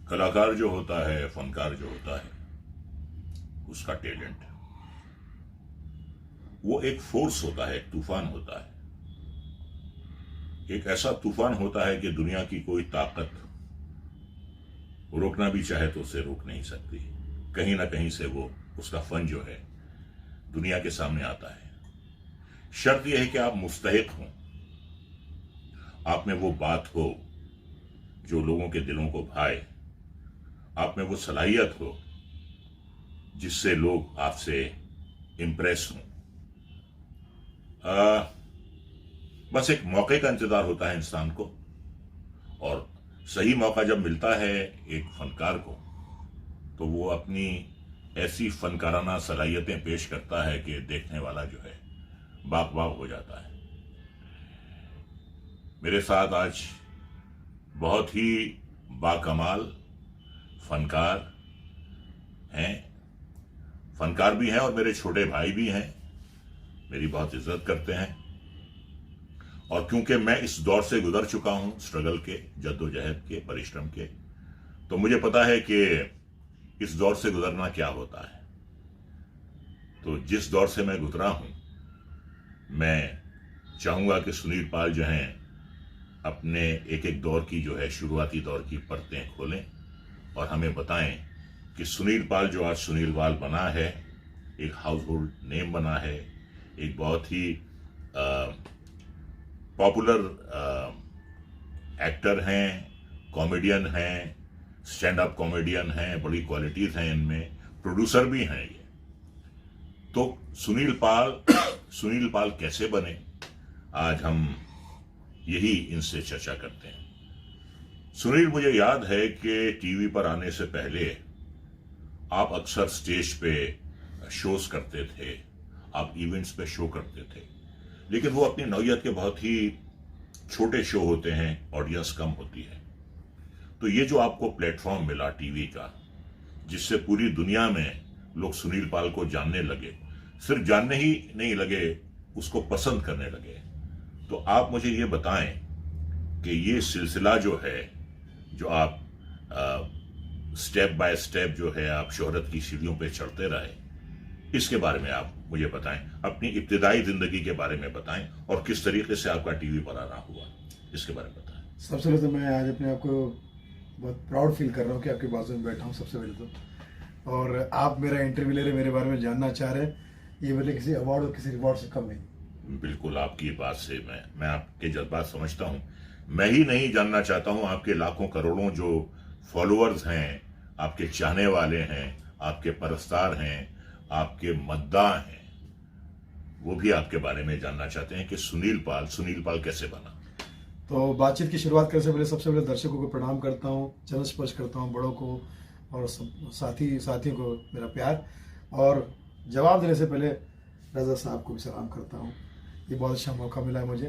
कलाकार जो होता है, फनकार जो होता है, उसका टैलेंट, वो एक फोर्स होता है, एक तूफान होता है। एक ऐसा तूफान होता है कि दुनिया की कोई ताकत रोकना भी चाहे तो उसे रोक नहीं सकती। कहीं ना कहीं से वो उसका फन जो है दुनिया के सामने आता है। शर्त यह है कि आप मुस्तहिक हों, आप में वो बात हो जो लोगों के दिलों को भाए, आप में वो सलाहियत हो जिससे लोग आपसे इंप्रेस हों। बस एक मौके का इंतजार होता है इंसान को, और सही मौका जब मिलता है एक फनकार को, तो वो अपनी ऐसी फनकाराना सलाहियतें पेश करता है कि देखने वाला जो है बाग बाग हो जाता है। मेरे साथ आज बहुत ही बाकमाल फनकार हैं, फनकार भी हैं और मेरे छोटे भाई भी हैं, मेरी बहुत इज्जत करते हैं। और क्योंकि मैं इस दौर से गुजर चुका हूं, स्ट्रगल के, जद्दोजहद के, परिश्रम के, तो मुझे पता है कि इस दौर से गुजरना क्या होता है। तो जिस दौर से मैं गुजरा हूं, मैं चाहूंगा कि सुनील पाल जो हैं अपने एक एक दौर की जो है शुरुआती दौर की परतें खोलें और हमें बताएं कि सुनील पाल जो आज सुनील पाल बना है, एक हाउस होल्ड नेम बना है, एक बहुत ही पॉपुलर एक्टर हैं, कॉमेडियन हैं, स्टैंड अप कॉमेडियन हैं, बड़ी क्वालिटीज हैं इनमें, प्रोड्यूसर भी हैं ये। तो सुनील पाल कैसे बने, आज हम यही इनसे चर्चा करते हैं। सुनील, मुझे याद है कि टीवी पर आने से पहले आप अक्सर स्टेज पे शोज करते थे, आप इवेंट्स पे शो करते थे, लेकिन वो अपनी नौयत के बहुत ही छोटे शो होते हैं, ऑडियंस कम होती है। तो ये जो आपको प्लेटफॉर्म मिला टीवी का, जिससे पूरी दुनिया में लोग सुनील पाल को जानने लगे, सिर्फ जानने ही नहीं लगे, उसको पसंद करने लगे, तो आप मुझे ये बताएं कि ये सिलसिला जो है, जो आप स्टेप बाय स्टेप जो है आप शोहरत की सीढ़ियों पे चढ़ते रहे, इसके बारे में आप मुझे बताएं, अपनी इब्तिदाई जिंदगी के बारे में बताएं और किस तरीके से आपका टीवी पर आना हुआ, इसके बारे में बताएं। सबसे पहले तो मैं आज अपने आप को बहुत प्राउड फील कर रहा हूँ कि आपके बाजू में बैठा हूँ सबसे पहले तो, और आप मेरा इंटरव्यू ले रहे, मेरे बारे में जानना चाह रहे हैं, ये मेरे किसी अवार्ड और किसी रिवॉर्ड से कम नहीं। बिल्कुल, आपकी बात से मैं आपके जज्बात समझता हूँ। मैं ही नहीं जानना चाहता हूँ, आपके लाखों करोड़ों जो फॉलोअर्स हैं, आपके चाहने वाले हैं, आपके परस्तार हैं, आपके मद्दाह हैं, वो भी आपके बारे में जानना चाहते हैं कि सुनील पाल कैसे बना। तो बातचीत की शुरुआत करने से पहले सबसे पहले दर्शकों को प्रणाम करता हूँ, चरण स्पर्श करता हूँ बड़ों को, और सब साथियों को मेरा प्यार, और जवाब देने से पहले रजा साहब को भी सलाम करता हूँ। ये बहुत अच्छा मौका मिला है मुझे।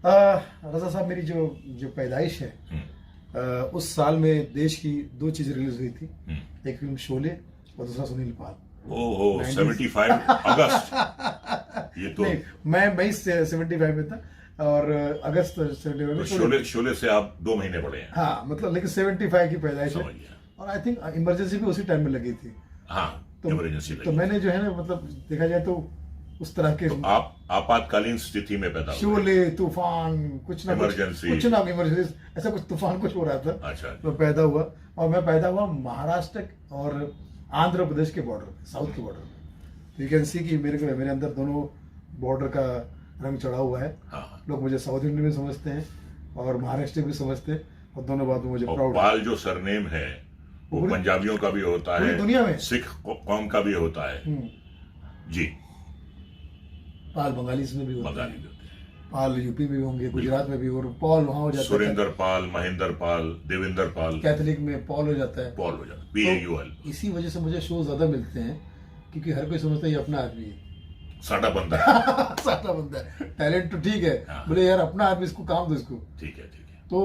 रजा साहब, मेरी जो पैदाइश है, उस साल में देश की दो चीज़ें रिलीज हुई थी, एक फिल्म शोले और दूसरा सुनील पाल। ओहो, 75 अगस्त। ये तो नहीं, मैं 75 में था और अगस्त 75 में। तो शोले से आप 2 महीने बड़े हैं। हाँ, मतलब लेकिन 75 की पैदाइश है, और आई थिंक इमरजेंसी भी उसी टाइम में लगी थी। हाँ, इमरजेंसी लगी। तो मैंने जो है ना, मतलब देखा जाए तो उस तरह के, तो आप आपातकालीन स्थिति में पैदा हुए। शोले, तूफान, कुछ ना इमरजेंसी, ऐसा कुछ तूफान कुछ हो रहा था। अच्छा। तो पैदा हुआ, और मैं पैदा हुआ महाराष्ट्र और आंध्र प्रदेश के बॉर्डर पे, साउथ के बॉर्डर पे। यू कैन सी कि मेरे अंदर दोनों बॉर्डर का रंग चढ़ा हुआ है। हाँ। लोग मुझे साउथ इंडियन भी समझते हैं और महाराष्ट्र भी समझते हैं, और दोनों बात में मुझे प्राउड है। पाल जो सरनेम है वो पंजाबियों का भी होता है, दुनिया में सिख कौम का भी होता है। जी, पाल बंगाली में भी होता है, बंगाली भी होते हैं, पाल यूपी में भी होंगे, गुजरात में भी, और पॉल वहां हो जाता है, सुरेंद्र पाल, महेंद्र पाल, देवेंद्र पाल, कैथोलिक में पॉल हो जाता है, पॉल हो जाता है, PAUL। इसी वजह से मुझे शो ज्यादा मिलते हैं, क्योंकि हर कोई समझता है ये अपना आदमी है, साटा बंदा है। साटा बंदा है, टैलेंट तो ठीक है, हाँ। बोले यार अपना आदमी, इसको काम दो इसको। ठीक है। तो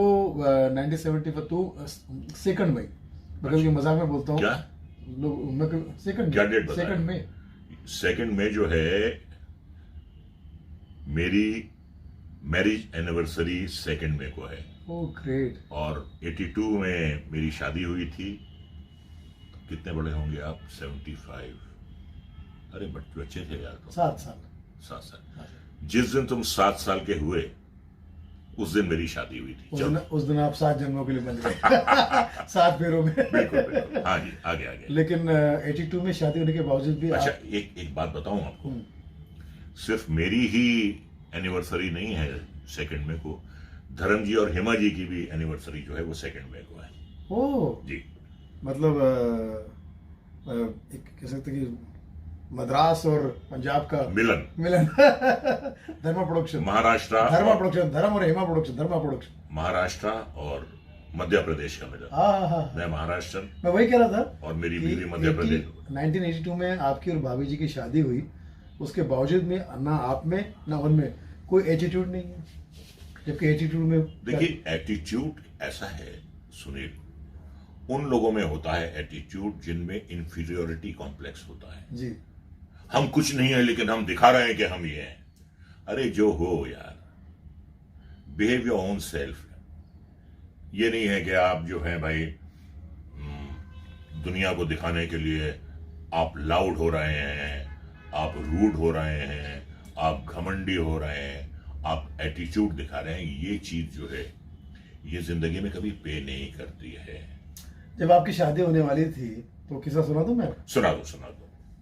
1970 तो 2 मई, मतलब ये मजाक में बोलता हूँ, क्या क्या डेट बताया? 2 मई, 2 मई जो है मेरी मैरिज एनिवर्सरी 2 मई को है। Oh great. और 82 में मेरी शादी हुई थी। कितने बड़े होंगे आप? 75। अरे बच्चे थे यार तुम। 7 साल। 7 साल। जिस दिन तुम 7 साल के हुए उस दिन मेरी शादी हुई थी। उस दिन आप 7 जन्मों के लिए बन गए 7 फेरों में। बिल्कुल बिल्कुल, हाँ जी, आगे आगे। लेकिन 82 में शादी होने के बावजूद भी अच्छा, आप... एक बात बताऊं आपको, सिर्फ मेरी ही एनिवर्सरी नहीं है 2 मई को, धर्म जी और हेमा जी की भी एनिवर्सरी जो है वो 2 मई को है। ओह जी, मतलब एक कह सकते कि मद्रास और पंजाब का मिलन। धर्मा प्रोडक्शन, महाराष्ट्र धर्मा प्रोडक्शन, धर्म और हेमा प्रोडक्शन, धर्मा प्रोडक्शन, महाराष्ट्र और मध्य प्रदेश का मिलन। हाँ। मैं महाराष्ट्र मैं वही कह रहा था और मेरी कि बीवी मध्य प्रदेश। 1982 में आपकी और भाभी जी की शादी हुई, उसके बावजूद में ना आप में ना उनमें कोई एटीट्यूड नहीं है, जबकि एटीट्यूड में देखिए, एटीट्यूड ऐसा है सुनील, उन लोगों में होता है एटीट्यूड जिनमें इंफीरियोरिटी कॉम्प्लेक्स होता है। जी, हम कुछ नहीं है लेकिन हम दिखा रहे हैं कि हम ये हैं। अरे जो हो यार, बिहेव योर ओन सेल्फ। ये नहीं है कि आप जो है भाई दुनिया को दिखाने के लिए आप लाउड हो रहे हैं, आप रूड हो रहे हैं, आप घमंडी हो रहे हैं, आप एटीट्यूड दिखा रहे हैं। ये चीज जो है ये जिंदगी में कभी पे नहीं करती है। जब आपकी शादी होने वाली थी तो किस्सा सुना दूं मैं? सुना दो।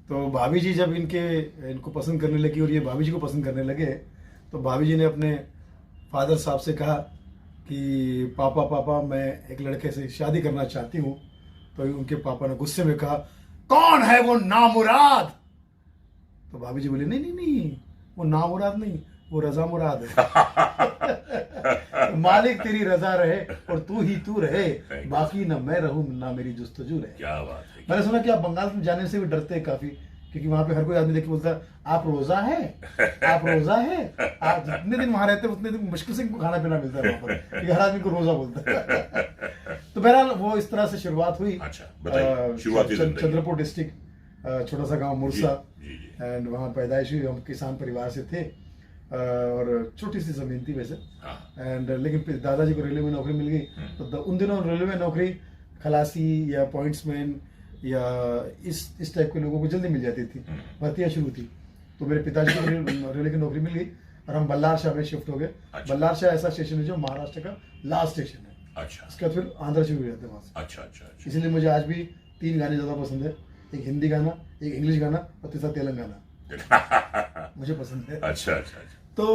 तो भाभी जी जब इनको पसंद करने लगी और ये भाभी जी को पसंद करने लगे, तो भाभी जी ने अपने फादर साहब से कहा कि पापा मैं एक लड़के से शादी करना चाहती हूँ। तो उनके पापा ने गुस्से में कहा, कौन है वो नामुराद? तो भाभी जी बोली, नहीं, वो नामुराद नहीं, वो रजा मुराद है। तो मालिक तेरी रजा रहे और तू रहे, बाकी ना मैं रहूं ना मेरी जुस्तजू रहे। क्या बात है। मैंने सुना कि आप बंगाल में जाने से भी डरते हैं काफी, क्योंकि वहां पे हर कोई आदमी देख के बोलता है आप रोजा है। आप जितने दिन वहां रहते हैं उतने दिन मुश्किल से इनको खाना पीना मिलता है वहां पर, क्योंकि हर आदमी को रोजा बोलता है। तो बहरहाल वो इस तरह से शुरुआत हुई। अच्छा, बताइए शुरुआती जिंदगी। चंद्रपुर डिस्ट्रिक्ट, छोटा सा गांव मुरसा, एंड वहाँ पैदाइश हुई। हम किसान परिवार से थे और छोटी सी जमीन थी वैसे, एंड लेकिन फिर दादाजी को रेलवे में नौकरी मिल गई। तो उन दिनों रेलवे में नौकरी खलासी या पॉइंट्समैन या इस टाइप के लोगों को जल्दी मिल जाती थी, भर्तियाँ शुरू थी। तो मेरे पिताजी को रेलवे की नौकरी मिल गई और हम बल्लार शाह में शिफ्ट हो गए। अच्छा। बल्लार शाह ऐसा स्टेशन है जो महाराष्ट्र का लास्ट स्टेशन है। अच्छा। उसके बाद फिर आंध्र शुरू हो जाते हैं वहाँ से। अच्छा। इसलिए मुझे आज भी 3 गाने ज़्यादा पसंद है, एक हिंदी गाना, एक इंग्लिश गाना और तीसरा तेलंगाना मुझे पसंद है। अच्छा। तो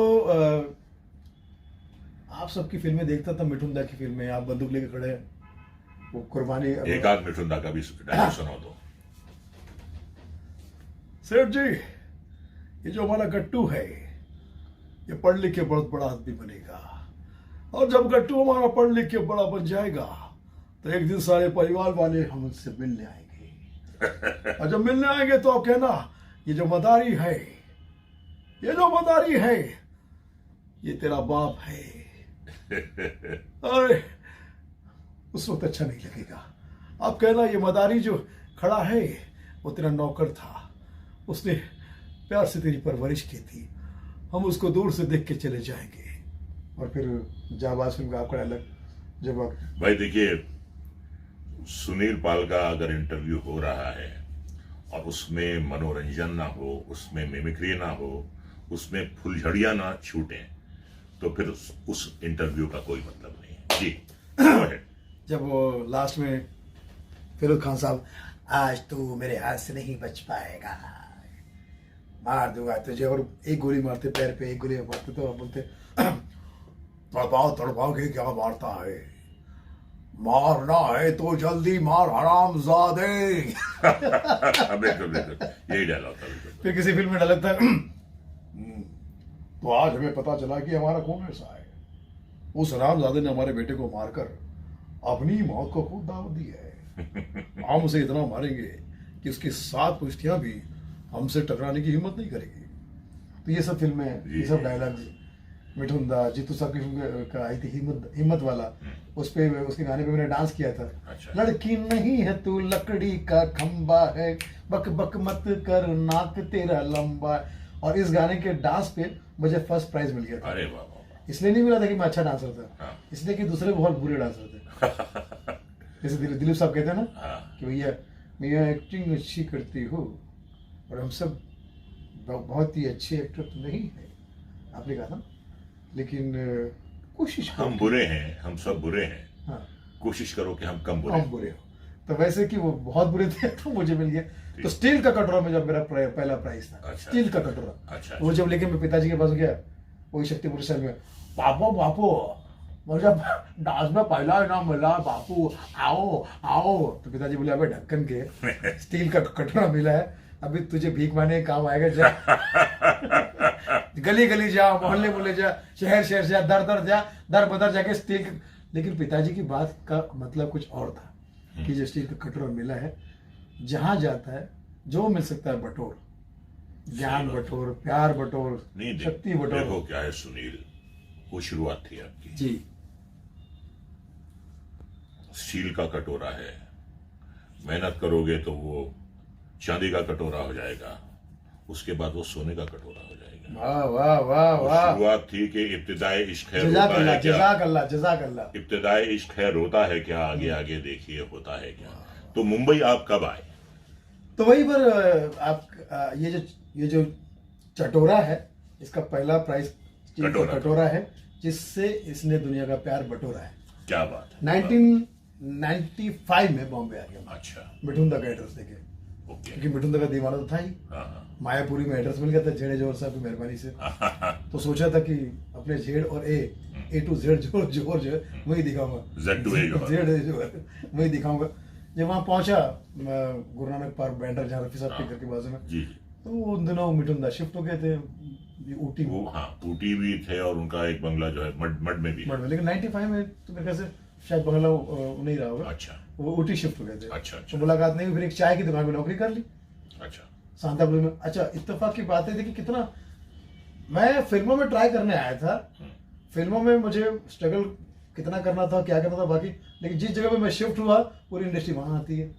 आप सबकी फिल्में देखता था, मिठुन दा की फिल्में, आप बंदूक लेके खड़े हैं, वो कुर्बानी। एक आध मिठुन दा का भी डायलॉग सुना दो। सेठ जी, ये जो हमारा गट्टू है ये पढ़ लिख के बहुत बड़ा आदमी बनेगा, और जब गट्टू हमारा पढ़ लिख के बड़ा बन जाएगा तो एक दिन सारे परिवार वाले हम उससे मिलने आएंगे। और जब मिलने आएंगे तो आप कहना, ये जो मदारी है ये तेरा बाप है। अरे उस वक्त अच्छा नहीं लगेगा। आप कहना, ये मदारी जो खड़ा है वो तेरा नौकर था, उसने प्यार से तेरी परवरिश की थी, हम उसको दूर से देख के चले जाएंगे। और फिर जाबाज फिल्म का आपका डायलॉग जब आप... भाई देखिए, सुनील पाल का अगर इंटरव्यू हो रहा है और उसमें मनोरंजन ना हो, उसमें मिमिक्री ना हो, उसमें फुलझड़ियां ना छूटें, तो फिर उस इंटरव्यू का कोई मतलब नहीं है। जी जब वो लास्ट में फिरोज खान साहब, आज तू मेरे हाथ से नहीं बच पाएगा, मार दूंगा तुझे, और एक गोली मारते पैर पे, एक गोली मारते, तो आप बोलते तड़पाओ के क्या मारता है, मारना है तो जल्दी मार हरामजादे। बिल्कुल यही डायलॉग था। फिर किसी फिल्म में डायलॉग था, तो आज हमें पता चला कि हमारा कौन ऐसा है, उस हरामजादे ने हमारे बेटे को मारकर अपनी मौत को खुद दावत दी है। हम उसे इतना मारेंगे कि उसकी 7 पुश्तियां भी हमसे टकराने की हिम्मत नहीं करेगी। तो ये सब फिल्में, ये सब डायलॉग मिठुन दा, जीतू साहब की फिल्म का आई थी हिम्मत वाला, उस पे उसके गाने पे मैंने डांस किया था। अच्छा। लड़की नहीं है तू लकड़ी का खंबा है, बक बक मत कर नाक तेरा लंबा है। और इस गाने के डांस पे मुझे फर्स्ट प्राइज मिल गया था। अरे वाह। इसलिए नहीं मिला था कि मैं अच्छा डांसर था, हाँ। इसलिए कि दूसरे बहुत बुरे डांसर थे। जैसे दिलीप साहब कहते हैं ना हाँ। कि भैया मैं एक्टिंग अच्छी करती हूँ और हम सब बहुत ही अच्छे एक्टर तो नहीं है, आपने कहा था, लेकिन कोशिश करो हम बुरे हैं, हम सब बुरे हैं, हाँ कोशिश करो कि हम कम बुरे हम बुरे हो। तो वैसे कि वो बहुत बुरे थे तो मुझे मिल गया। तो स्टील का कटोरा में जब मेरा पहला प्राइस था, अच्छा। स्टील का कटोरा, अच्छा, वो जब लेके मैं पिताजी के पास गया वही शक्तिपुर शहर में, पापा बापू मुझे डांस में पहला इनाम मिला बापू, आओ आओ। तो पिताजी बोले अबे ढक्कन के स्टील का कटोरा मिला है, अभी तुझे भीख मांगने काम आएगा, जा गली गली जा, मोहल्ले मोहल्ले जा, शहर शहर जा, दर दर जा, दर बदर जाके स्टील का। लेकिन पिताजी की बात का मतलब कुछ और था कि जो स्टील का कटोरा मिला है, जहां जाता है जो मिल सकता है बटोर, ज्ञान बटोर, प्यार बटोर, नहीं। शक्ति बटोर। देखो क्या है सुनील, वो शुरुआत थी आपकी, जी स्टील का कटोरा है, मेहनत करोगे तो वो चांदी का कटोरा हो जाएगा, उसके बाद वो सोने का कटोरा हो जाएगा। वाह वाह वाह वो वाह, शुरुआत थी कि इब्तिदाई इश्क है, जज़ाक रोता अल्लाह, है क्या, जज़ाक अल्लाह, जज़ाक अल्लाह। इब्तिदाई इश्क है, रोता है क्या, आगे आगे देखिए होता है क्या। तो मुंबई आप कब आए? तो वही पर आप ये जो चटोरा है, इसका पहला प्राइस स्टील का कटोरा है, जिससे इसने दुनिया का प्यार बटोरा है। क्या बात है। 1995 में बॉम्बे आ गया, अच्छा, मिठुन दा का एड्रेस देके, ओके। क्योंकि मिठुन दा का दीवाना तो था ही। हाँ, मायापुरी में एड्रेस मिल गया था झेड़े जोर साहब की मेहरबानी से। हाँ। तो सोचा था कि अपने झेड़ और ए टू जेड जोर जोर जो है वही दिखाऊंगा, Z to A जो है। जेड जो है वही दिखाऊंगा। जब वहाँ पहुंचा गुरु नानक पार्क बैंडर, जहाँ रफी साहब के घर के बाजू में, जी। तो उन दिनों मिठुन दा शिफ्ट हो गए थे ऊटी वो हाँ, ऊटी भी थे और उनका एक बंगला जो है मड में भी है। में। लेकिन 95 में तो मेरे ख्याल से शायद बंगला नहीं रहा होगा, अच्छा, वो ऊटी शिफ्ट हो गए थे। अच्छा, अच्छा। तो मुलाकात नहीं हुई, फिर एक चाय की दुकान में नौकरी कर ली अच्छा, सांतापुर में। अच्छा, इत्तेफाक की बात है देखिए कितना, मैं फिल्मों में ट्राई करने आया था, फिल्मों में मुझे स्ट्रगल कितना करना था, क्या करना था बाकी, लेकिन जिस जगह पे मैं शिफ्ट हुआ पूरी इंडस्ट्री वहां आती है।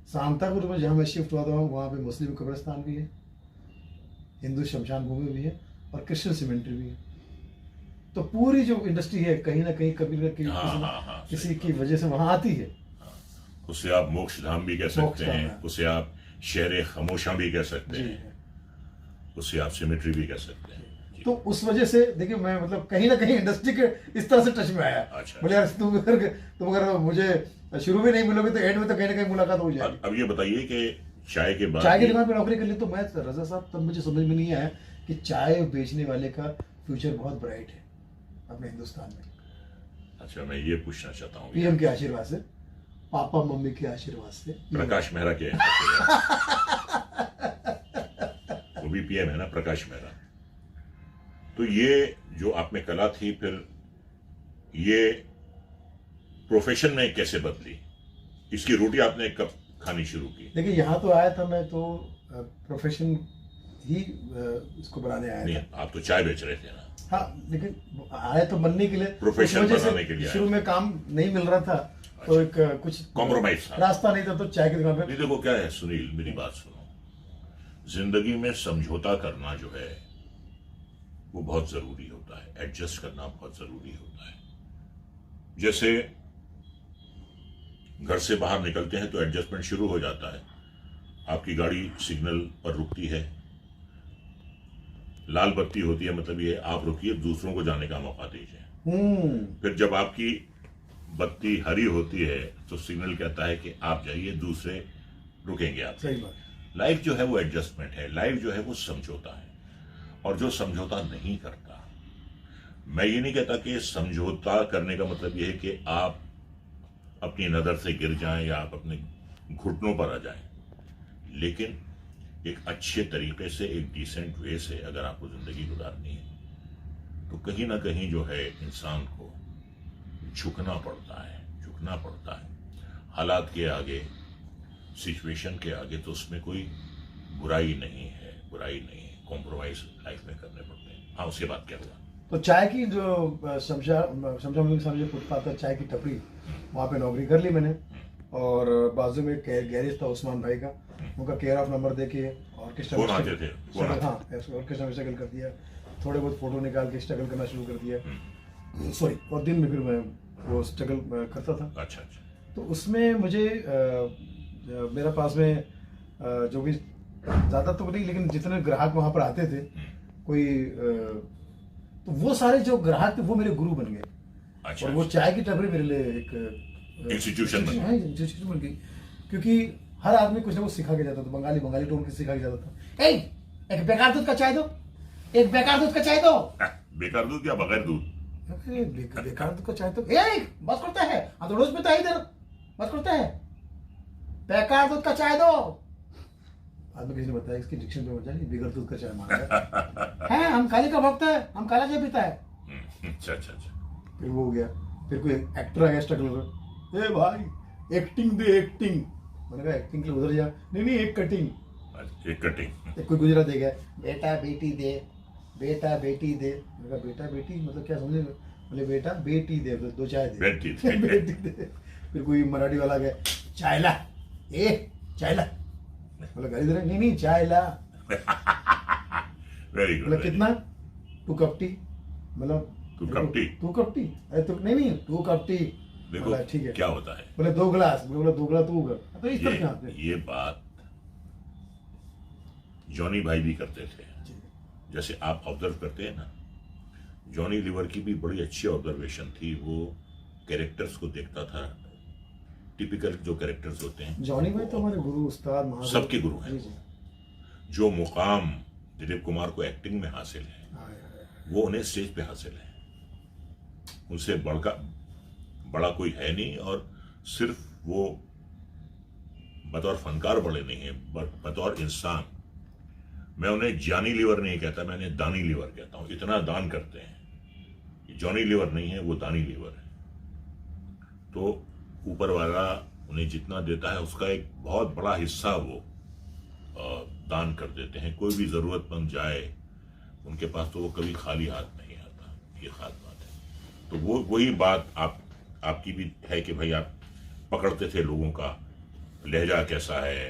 सांतापुर में जहाँ मैं शिफ्ट हुआ था वहाँ पे मुस्लिम कब्रिस्तान भी है, हिंदू शमशान भूमि भी है और क्रिश्चियन सीमेंट्री भी है। तो पूरी जो इंडस्ट्री है कहीं ना कहीं कभी ना कहीं किसी की वजह से वहां आती है। उसे आप मोक्ष धाम भी कह सकते हैं, उसे आप शहर खामोशा भी कह सकते हैं, उसे आप सिमेट्री भी कह सकते हैं। तो उस वजह से देखिए मैं मतलब कहीं ना कहीं इंडस्ट्री के इस तरह से टच में आया। अच्छा, बोले यार तुम अगर मुझे शुरू में नहीं मिलोगे तो एंड में तो कहीं ना कहीं मुलाकात हो जाएगी। अब ये बताइए कि चाय के बाद, चाय की दुकान पे नौकरी कर ली तो मैं रजा साहब, तब मुझे समझ में नहीं आया कि चाय बेचने वाले का फ्यूचर बहुत ब्राइट है अपने हिंदुस्तान में। अच्छा, मैं ये पूछना चाहता हूँ, पीएम के आशीर्वाद से, पापा मम्मी के आशीर्वाद से, प्रकाश मेहरा के वो भी पीएम है ना, प्रकाश मेहरा। तो ये जो आप में कला थी, फिर ये प्रोफेशन में कैसे बदली? इसकी रोटी आपने कब खानी शुरू की? देखिए यहाँ तो आया था मैं तो प्रोफेशन ही इसको बनाने आया नहीं, था। आप तो चाय बेच रहे थे ना। हाँ, लेकिन आया तो बनने के लिए, प्रोफेशन बनाने के लिए शुरू में काम नहीं मिल रहा था। अच्छा। तो एक कुछ कॉम्प्रोमाइज था, रास्ता नहीं था, तो चाय की दुकान पे। नहीं देखो क्या है सुनील, मेरी बात सुनो, जिंदगी में समझौता करना जो है वो बहुत जरूरी होता है, एडजस्ट करना बहुत जरूरी होता है। जैसे घर से बाहर निकलते हैं तो एडजस्टमेंट शुरू हो जाता है। आपकी गाड़ी सिग्नल पर रुकती है, लाल बत्ती होती है, मतलब ये आप रुकिए, दूसरों को जाने का मौका दीजिए। फिर जब आपकी बत्ती हरी होती है तो सिग्नल कहता है कि आप जाइए, दूसरे रुकेंगे आप। सही बात। लाइफ जो है वो एडजस्टमेंट है, लाइफ जो है वो समझौता है। और जो समझौता नहीं करता, मैं ये नहीं कहता कि समझौता करने का मतलब ये है कि आप अपनी नजर से गिर जाएं या आप अपने घुटनों पर आ जाएं, लेकिन एक अच्छे तरीके से, एक डिसेंट वे से अगर आपको जिंदगी गुजारनी है तो कहीं ना कहीं जो है इंसान को झुकना पड़ता है हालात के आगे, सिचुएशन के आगे। तो उसमें कोई बुराई नहीं है, कॉम्प्रोमाइज लाइफ में करने पड़ते हैं। हाँ, उसके बाद क्या हुआ? तो चाय की जो समझे फुटपाथ पर चाय की टपरी, वहाँ पे नौकरी कर ली मैंने। और बाजू में गैरेज था उस्मान भाई का, उनका केयर ऑफ नंबर देके ऑर्केस्ट्रा कौन आते थे? हाँ, ऑर्केस्ट्रा में शगल कर दिया। थोड़े बहुत फोटो निकाल के स्ट्रगल करना शुरू कर दिया, सॉरी, और दिन में फिर मैं वो स्ट्रगल करता था। अच्छा अच्छा। तो उसमें मुझे मेरा पास में जो भी ज़्यादा तो नहीं, लेकिन जितने ग्राहक वहाँ पर आते थे, कोई तो वो सारे जो ग्राहक थे वो मेरे गुरु बन गए। अच्छा, और वो चाय की टपरी मेरे लिए एक इंस्टीट्यूशन बन इंस्टीट्यूशन बन गई, क्योंकि हर आदमी कुछ ना कुछ सिखा के जाता था। बंगाली टोन के सिखा के जाता था, एक बेकार दूध का चाय दो, एक बेकार दूध का चाय दो। बेकार दूध या बगैर दूध? बेकार दूध का चाय तो बस करता है, आप तो रोज पीता है इधर, बस करता है, बेकार दूध का चाय दो। आज में किसी ने बताया इसकी डिक्शन में मजा नहीं, बेकार दूध का चाय मांगा है, हम काली का भक्त है, हम काला चाय पीता है। अच्छा अच्छा अच्छा। फिर वो हो गया, फिर कोई एक्टर आ गया स्ट्रगल में, ए भाई एक्टिंग दे एक्टिंग, मैंने कहा एक्टिंग के लिए उधर जा, नहीं एक कटिंग, एक कटिंग। एक कोई गुजरात दे गया, बेटा बेटी दे, बेटा बेटी दे, मैंने कहा बेटा बेटी मतलब क्या समझे, बोले बेटा बेटी दे, दो चाय दे, बेटी दे। बेटी दे। फिर कोई मराठी वाला गया, चाय ला, चाय ला, बोला गाड़ी दे रहा, नहीं चाय ला, वेरी गुड। मतलब कितना, 2 कप टी, मतलब 2 कप टी, 2 कप टी, अरे तो नहीं 2 कप टी, देखो ठीक है क्या होता है। बोले 2 गिलास, बोला 2 गिलास तू कर, तो इस तरह का ये बात जॉनी भाई भी करते थे, जैसे आप ऑब्जर्व करते हैं ना। जॉनी लीवर की भी बड़ी अच्छी ऑब्जर्वेशन थी, वो कैरेक्टर्स को देखता था, टिपिकल जो कैरेक्टर्स होते हैं। जॉनी भाई तो हमारे गुरु, उस्ताद, महादेव, सबके गुरु हैं। जो मुकाम दिलीप कुमार को एक्टिंग में हासिल है, वो उन्हें स्टेज पे हासिल है। उनसे बड़ा कोई है नहीं, और सिर्फ वो बतौर फनकार बड़े नहीं है, बतौर इंसान। मैं उन्हें जानी लीवर नहीं कहता, मैं उन्हें दानी लीवर कहता हूं। इतना दान करते हैं। जॉनी लीवर नहीं है, वो दानी लीवर है। तो ऊपर वाला उन्हें जितना देता है उसका एक बहुत बड़ा हिस्सा वो दान कर देते हैं। कोई भी जरूरतमंद जाए उनके पास तो वो कभी खाली हाथ नहीं आता, ये खास बात है। तो वो वही बात आपकी भी है कि भाई आप पकड़ते थे लोगों का लहजा कैसा है,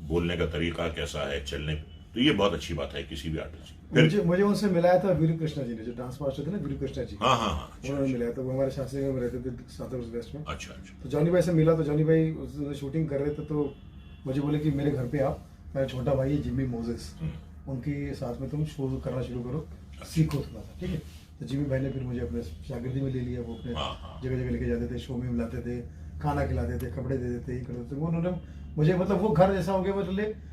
बोलने का तरीका कैसा है, चलने, तो ये बहुत अच्छी बात है किसी भी आर्टिस्ट की। मुझे उनसे मिलाया था वीरू कृष्णा जी ने, जो डांस मास्टर थे ना, वीरू कृष्णा जी। हाँ। उन्होंने मिलाया था, वो हमारे शास्त्री में रहते थे, सातरपुर वेस्ट में। अच्छा। तो जॉनी भाई से मिला, तो जॉनी भाई उस दिन शूटिंग कर रहे थे, तो मुझे बोले कि मेरे घर पे आओ, मेरा छोटा भाई है जिम्मी मोजेस, उनके साथ में तुम शो करना शुरू करो, सीखो थोड़ा सा, ठीक है। तो जिम्मी भाई ने फिर मुझे अपने शागिर्दी में ले लिया। वो अपने जगह जगह लेके जाते थे, शो में मिलाते थे, खाना खिलाते थे, कपड़े दे देते, ये करते थे। उन्होंने मुझे, मतलब वो घर जैसा हो गया, मतलब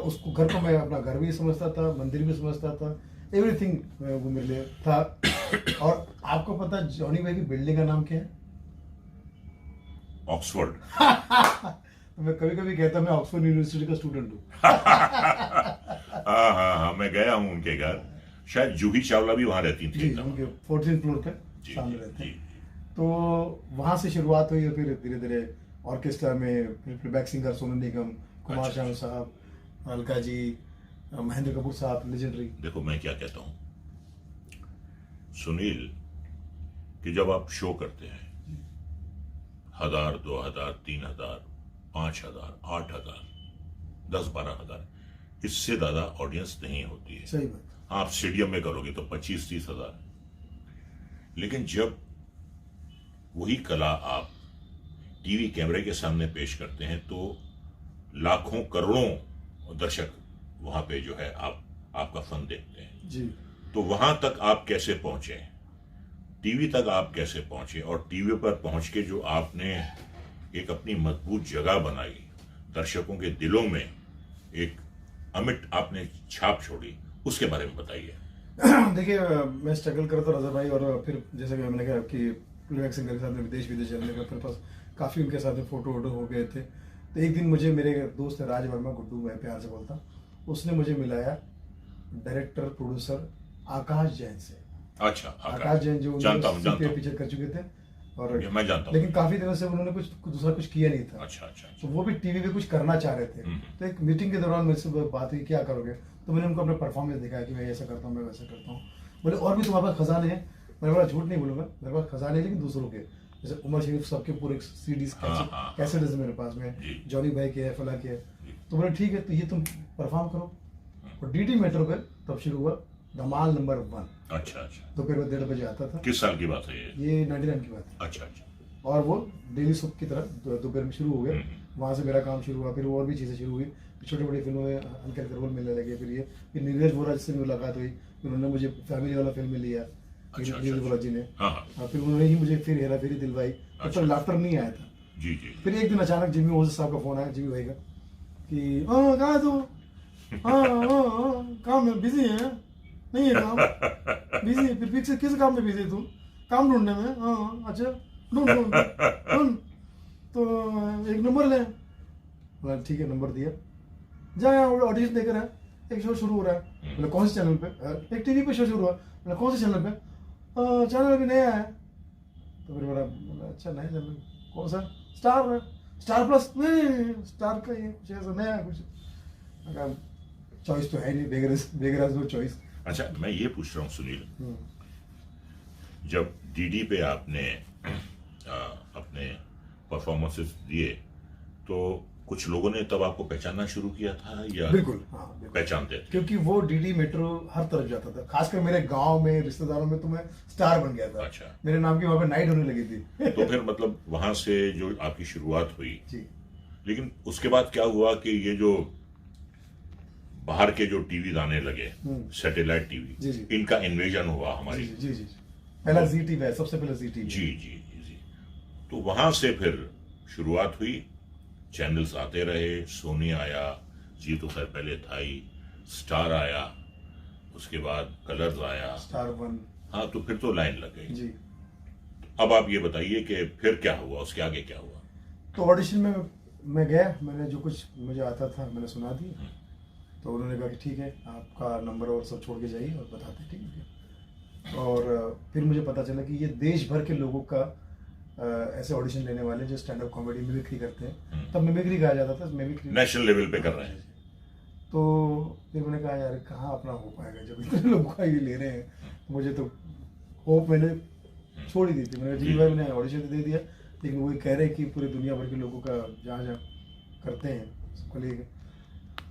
उसको घर को मैं अपना घर भी समझता था, मंदिर भी समझता था, एवरीथिंग वो मेरे लिए था। और आपको पता जॉनी भाई की बिल्डिंग का नाम क्या है? ऑक्सफोर्ड। तो मैं कभी कभी कहता मैं ऑक्सफोर्ड यूनिवर्सिटी का स्टूडेंट हूँ। हाँ, मैं गया हूँ उनके घर, शायद जूही चावला भी वहां रहती थी। उनके 14th फ्लोर पे सामने रहते हैं। तो वहां से शुरुआत हुई, और फिर धीरे धीरे ऑर्केस्ट्रा में, फिर बैक सिंगर सोनू निगम, कुमार शानू साहब, अलका जी, महेंद्र कपूर साहब, लेजेंडरी। देखो मैं क्या कहता हूँ सुनील, कि जब आप शो करते हैं 1000, 2000, 3000, 5000, 8000, 10-12 हजार, इससे ज्यादा ऑडियंस नहीं होती है। सही बात। आप स्टेडियम में करोगे तो 25-30 हजार, लेकिन जब वही कला आप टीवी कैमरे के सामने पेश करते हैं तो लाखों करोड़ों दर्शक वहां पे जो है आपका फन देखते हैं जी। तो वहां तक आप कैसे पहुंचे, टीवी तक आप कैसे पहुंचे, और टीवी पर पहुंच के जो आपने एक अपनी मजबूत जगह बनाई, दर्शकों के दिलों में एक अमिट आपने छाप छोड़ी, उसके बारे में बताइए। देखिए, मैं स्ट्रगल कर रहा था रजा भाई, और फिर जैसे कि मैंने कहा कि प्लेबैक सिंगर के साथ में विदेश चलने का, फिर पास काफ़ी उनके साथ में फोटो वोटो हो गए थे। तो एक दिन मुझे मेरे दोस्त है राज वर्मा, गुड्डू मैं प्यार से बोलता, उसने मुझे मिलाया डायरेक्टर प्रोड्यूसर आकाश जैन से। अच्छा, आकाश जैन जो पिक्चर कर चुके थे, और मैं जानता हूं, लेकिन काफी दिनों से उन्होंने कुछ दूसरा कुछ किया नहीं था। अच्छा। तो वो भी टीवी पे कुछ करना चाह रहे थे। तो एक मीटिंग के दौरान मेरे से बात हुई, क्या करोगे? तो मैंने उनको अपना परफॉर्मेंस दिखाया कि मैं ऐसा करता हूँ, मैं वैसा करता हूँ। बोले और भी तुम्हारे पास खजाने हैं? मैंने बोला झूठ नहीं बोलूंगा, मेरे पास खजाने हैं, लेकिन दूसरों के, जैसे उमर शरीफ सबके पूरे सीडीज कैसेट मेरे पास में, जॉनी भाई के है, फला के है। तो बोले ठीक है, तो ये तुम परफॉर्म करो। और डीडी मेट्रो पे तब शुरू हुआ धमाल नंबर 1। अच्छा अच्छा। दोपहर में 1:30 बजे आता था। किस साल की बात है ये 99 की बात है। अच्छा अच्छा। और वो डेली सुप की तरह दोपहर में शुरू हो गया। वहाँ से मेरा काम शुरू हुआ, फिर और भी चीज़ें शुरू हुई, छोटी बड़ी फिल्मों में हल्के हल्के रोल मिलने लगे। फिर नीरज वोरा से मुलाकात हुई, फिर उन्होंने मुझे फैमिली वाला फिल्म में लिया, अच्छा, नीरज वोरा जी ने। हाँ हाँ। फिर उन्होंने ही मुझे फिर हेरा फेरी दिलवाई, तब तक लाफ्टर नहीं आया था। जी जी। फिर एक दिन अचानक जिम्मी ओझा साहब का फोन आया, जिम्मी भाई का, कि हाँ कहाँ है तू? हाँ काम में बिजी है, नहीं है काम, बिजी। फिर किस काम में बिजी तू? काम ढूंढने में। हाँ अच्छा, ढूंढ ढूंढ ढूंढ, तो एक नंबर ले। बोला ठीक है, नंबर दिया, जा ऑडिशन देकर है, एक शो शुरू हो रहा है। बोला कौन से चैनल पे? एक टीवी पे शो शुरू हुआ। बोला कौन से चैनल पे? चैनल अभी नया है। तो फिर बोला अच्छा नया चैनल कौन सा? Star plus? नहीं, स्टार का ये कुछ ऐसा नया है कुछ। चॉइस तो है नहीं, बेगर नो चॉइस। अच्छा, मैं ये पूछ रहा हूँ सुनील, जब डीडी पे आपने अपने परफॉर्मेंसेस दिए तो कुछ लोगों ने तब आपको पहचानना शुरू किया था या? बिल्कुल हाँ, बिल्कुल पहचानते थे? क्योंकि वो डीडी मेट्रो हर तरफ जाता था, खासकर मेरे गांव में, रिश्तेदारों में तो मैं स्टार बन गया था। अच्छा। मेरे नाम की वहां पे नाइट होने लगी थी। तो फिर मतलब वहां से जो आपकी शुरुआत हुई जी। लेकिन उसके बाद क्या हुआ कि ये जो बाहर के जो टीवी आने लगे, सैटेलाइट टीवी, जी, जी। इनका इन्वेजन हुआ हमारी। जी जी जी। पहला जी टीवी है, सबसे पहले जी टीवी। जी जी जी जी। तो वहां से फिर शुरुआत हुई, चैनल्स आते रहे, सोनी आया, जी तो खैर पहले था ही, स्टार आया, उसके बाद कलर्स आया, स्टार 1। हाँ, तो फिर तो लाइन लग गई। जी। अब आप ये बताइए कि फिर क्या हुआ, उसके आगे क्या हुआ? तो ऑडिशन में मैं गया, मैंने जो कुछ मुझे आता था मैंने सुना दिया। तो उन्होंने कहा कि ठीक है, आपका नंबर और सब छोड़ के जाइए और बताते ठीक है। और फिर मुझे पता चला कि ये देश भर के लोगों का ऐसे ऑडिशन लेने वाले जो स्टैंड अप कॉमेडी मिमिक्री करते हैं, तब मिमिक्री कहा जाता था, मिमिक्री नेशनल लेवल पे कर रहे हैं। तो फिर मैंने कहा यार कहाँ अपना हो पाएगा जब इतने लोगों का ये ले रहे हैं। मुझे तो होप मैंने छोड़ ही दी थी। मैंने जी भाई मैंने ऑडिशन तो दे दिया, लेकिन वो कह रहे हैं कि पूरी दुनिया भर के लोगों का जहाँ जहाँ करते हैं सबको लेके।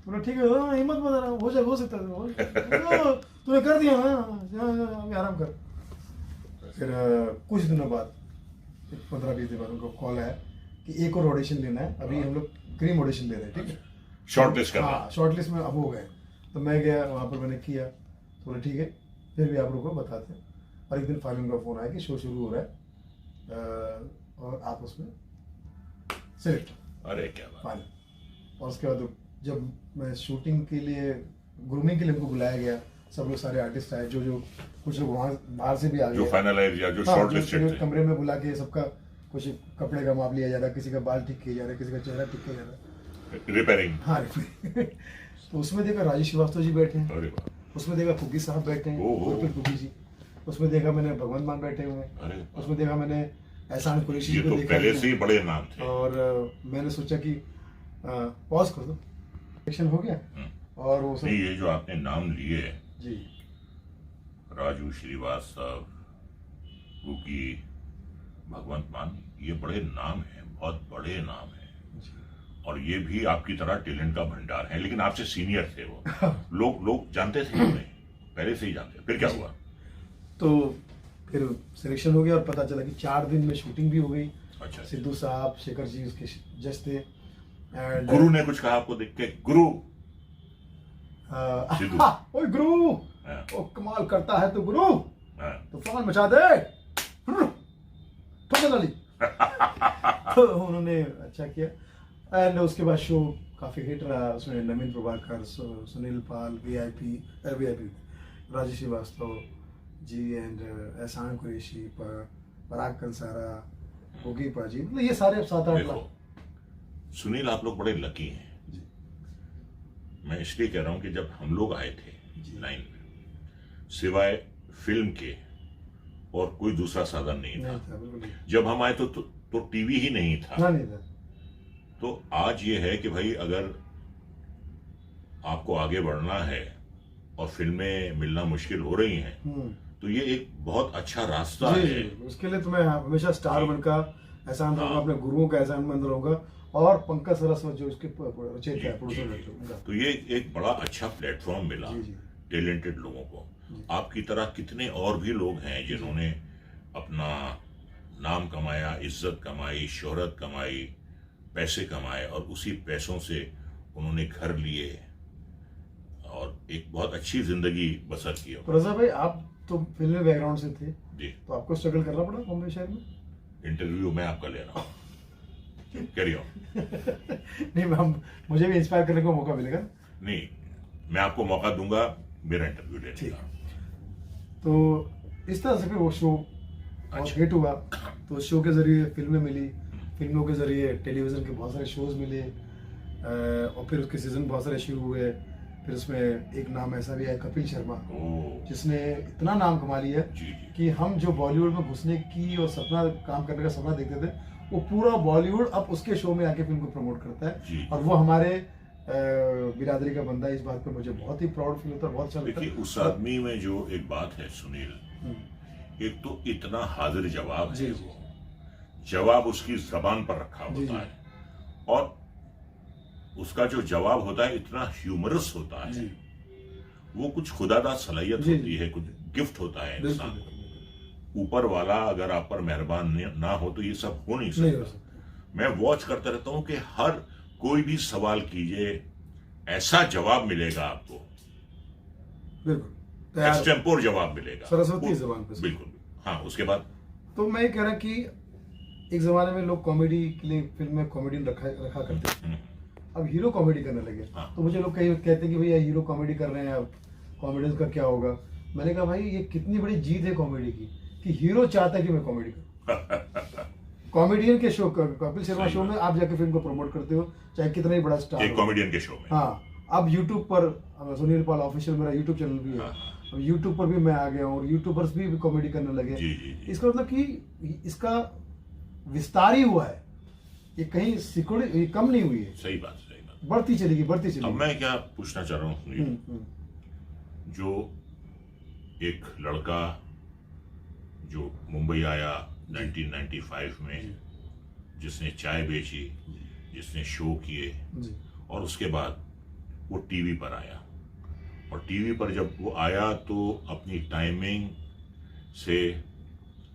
तो ठीक है, हाँ हिम्मत मत आना, हो सकता है, तूने कर दिया ना, अभी आराम कर। फिर कुछ दिनों बाद 15-20 दिन बाद उनको कॉल आया कि एक और ऑडिशन लेना है, अभी हम लोग क्रीम ऑडिशन ले रहे हैं, ठीक है, शॉर्ट लिस्ट करना। हाँ शॉर्ट लिस्ट में अब हो गए। तो मैं गया वहाँ पर, मैंने किया, तो बोले ठीक है फिर भी आप लोगों को बताते हैं। और एक दिन फाइनल का फ़ोन आया कि शो शुरू हो रहा है और आप उसमें सिलेक्ट। अरे क्या बात। फाइनल। और उसके बाद जब मैं शूटिंग के लिए, ग्रूमिंग के लिए हमको बुलाया गया, सब लोग सारे आर्टिस्ट आए, जो कुछ लोग वहाँ बाहर से भी आ गए, जो फाइनलाइज या जो शॉर्ट लिस्टेड थे, कमरे में बुला के सबका कुछ कपड़े का माप लिया जा रहा है, किसी का बाल ठीक किया जा रहा है, किसी का चेहरा ठीक किया जा रहा है, रिपेयरिंग। हाँ तो उसमें देखा राजेश श्रीवास्तव जी बैठे हैं, अरे वाह। उसमें देखा फुग्गी साहब बैठे हैं, फुग्गी जी, उसमें देखा मैंने भगवंत मान बैठे हुए हैं, अरे उसमें देखा मैंने एहसान कुरैशी ये को तो देखा पहले से ही बड़े नाम थे। और मैंने सोचा कि पॉज कर दो, एक्शन हो गया। और वो सब नहीं, ये जो आपने नाम लिए जी, राजू श्रीवास्तव, फुग्गी, भगवंत मान, ये बड़े नाम हैं, बहुत बड़े नाम हैं। और ये भी आपकी तरह टैलेंट का भंडार है, लेकिन आपसे सीनियर थे वो। लोग जानते थे उन्हें, पहले से ही जानते। फिर क्या हुआ? तो फिर सिलेक्शन हो गया और पता चला कि 4 दिन में शूटिंग भी हो गई। अच्छा। सिद्धू साहब, शेखर जी उसके जज थे। एंड गुरु ने कुछ कहा आपको देख के? गुरु सिद्धू। ओए गुरु, ओ कमाल करता है तो गुरु, तूफान मचा दे, ठोकर डाली। तो उन्होंने अच्छा किया। एंड उसके बाद शो काफी हिट रहा, उसमें नवीन प्रभाकर, सुनील पाल, वीआईपी राजेश श्रीवास्तव जी एंड एहसान कुरैशी, पराग कंसारा, फुग्गी पाजी, मतलब ये सारे 7-8 लाख। सुनील, आप लोग बड़े लकी हैं। मैं इसलिए कह रहा हूं कि जब हम लोग आए थे लाइन में, सिवाय फिल्म के और कोई दूसरा साधन नहीं था। जब हम आए तो टीवी ही नहीं था। नहीं था। तो आज ये है कि भाई अगर आपको आगे बढ़ना है और फिल्में मिलना मुश्किल हो रही हैं, तो ये एक बहुत अच्छा रास्ता है। उसके लिए तो मैं हमेशा स्टार वन का एहसान रहूंगा, अपने गुरुओं का एहसानमंद रहूंगा, और पंकज सरस्वत जो इसके रचयिता है, प्रोड्यूसर। तो ये एक बड़ा अच्छा प्लेटफॉर्म मिला टैलेंटेड लोगों को। आपकी तरह कितने और भी लोग हैं जिन्होंने अपना नाम कमाया, इज्जत कमाई, शोहरत कमाई, पैसे कमाए और उसी पैसों से उन्होंने घर लिए और एक बहुत अच्छी जिंदगी बसर की। तो रजा भाई, आप तो फिल्मी बैकग्राउंड से थे, जी, तो आपको स्ट्रगल करना पड़ा बॉम्बे शहर में? इंटरव्यू मैं आपका ले रहा हूँ, कैरी ऑन। नहीं, मुझे भी इंस्पायर करने का मौका मिलेगा। नहीं, मैं आपको मौका दूंगा मेरा इंटरव्यू लेने ठीक। का। तो इस तरह से फिर वो शो बहुत अच्छा। हिट हुआ, तो शो के जरिए फिल्में मिली, फिल्मों के जरिए टेलीविज़न के बहुत सारे शोज मिले, और फिर उसके सीजन बहुत सारे शुरू हुए। फिर उसमें एक नाम ऐसा भी है, कपिल शर्मा, ओ, जिसने इतना नाम कमा लिया जी जी, कि हम जो बॉलीवुड में घुसने की और सपना काम करने का सपना देखते थे, वो पूरा बॉलीवुड अब उसके शो में आके फिल्म को प्रमोट करता है। जी। और वो हमारे बिरादरी का बंदा है। इस बात पे मुझे बहुत ही प्राउड फील होता है, बहुत अच्छा लगता देखिए, है। उस आदमी में जो एक बात है सुनील, एक तो इतना हाजिर जवाब जी, है, जी। वो जवाब उसकी जबान पर रखा जी, होता जी। है और उसका जो जवाब होता है इतना ह्यूमरस होता है। जी, वो कुछ खुदादा सलाहियत जी, होती है, कुछ गिफ्ट होता है बिल्कुल इंसान को। बिल्कुल। ऊपर वाला अगर आप पर मेहरबान ना हो तो ये सब हो नहीं नहीं हो सकता। सकता। मैं वॉच करता रहता हूं कि हर कोई भी सवाल कीजिए, ऐसा जवाब मिलेगा आपको, बिल्कुल तैयार, एक्सटेम्पोर जवाब मिलेगा, सरस्वती जबान पे। बिल्कुल। हाँ, उसके बाद तो मैं ये कह रहा कि एक जमाने में लोग कॉमेडी के लिए फिल्म में कॉमेडियन रखा करते थे, अब हीरो कॉमेडी करने लगे। हाँ। तो मुझे लोग कई कहते हैं कि भैया हीरो कॉमेडी कर रहे हैं, अब कॉमेडियंस का क्या होगा? मैंने कहा भाई, ये कितनी बड़ी जीत है कॉमेडी की कि हीरो चाहता है कि मैं कॉमेडी करूं। कॉमेडियन के शो, कपिल शर्मा सही शो में आप जाके फिल्म को प्रमोट करते हो, चाहे कितना ही बड़ा स्टार एक हो। कॉमेडियन के शो में। हाँ, अब यूट्यूब पर सुनील पाल ऑफिशियल मेरा यूट्यूब चैनल भी है। हाँ, अब यूट्यूब पर भी मैं आ गया हूँ और यूट्यूबर्स भी कॉमेडी करने लगे। जी जी जी। इसका मतलब कि इसका विस्तार ही हुआ है, ये कहीं सिकुड़, ये कम नहीं हुई है, सही बात, सही बात। बढ़ती चलेगी, बढ़ती अब चलेगी। मैं क्या पूछना चाह रहा हूँ सुनील, जो एक लड़का जो मुंबई आया 1995 में, जिसने चाय बेची, जिसने शो किए जी, और उसके बाद वो टीवी पर आया, और टीवी पर जब वो आया तो अपनी टाइमिंग से,